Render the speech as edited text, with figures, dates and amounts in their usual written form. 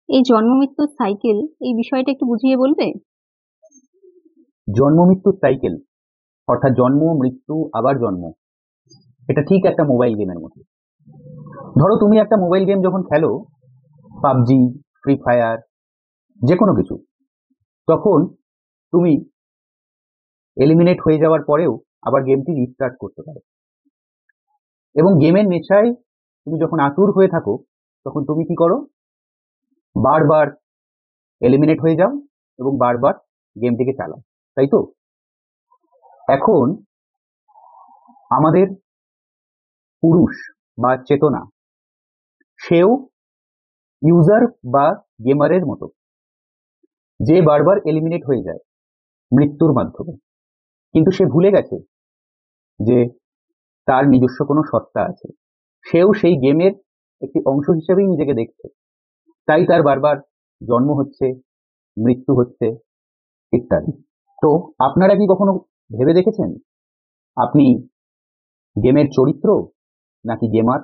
এই জন্ম মৃত্যুর সাইকেল, এই বিষয়টা একটু বুঝিয়ে বলবে? জন্ম মৃত্যুর সাইকেল অর্থাৎ জন্ম মৃত্যু আবার জন্ম, এটা ঠিক একটা মোবাইল গেমের মতো। ধরো তুমি একটা মোবাইল গেম যখন খেলো, পাবজি, ফ্রি ফায়ার, যে কোনো কিছু, তখন তুমি এলিমিনেট হয়ে যাওয়ার পরেও আবার গেমটি রিস্টার্ট করতে পারো। এবং গেমের নেশায় তুমি যখন আতুর হয়ে থাকো, তখন তুমি কি করো, বারবার এলিমিনেট হয়ে যাও এবং বারবার গেমটিকে চালাও, তাই তো? এখন আমাদের পুরুষ বা চেতনা, সেও ইউজার বা গেমারের মতো, যে বারবার এলিমিনেট হয়ে যায় মৃত্যুর মাধ্যমে, কিন্তু সে ভুলে গেছে যে তার নিজস্ব কোনো সত্তা আছে, সেও সেই গেমের একটি অংশ হিসেবেই নিজেকে দেখছে। তাই তার বারবার জন্ম হচ্ছে, মৃত্যু হচ্ছে, ইত্যাদি। তো আপনারা কি কখনো ভেবে দেখেছেন আপনি গেমের চরিত্র নাকি গেমার?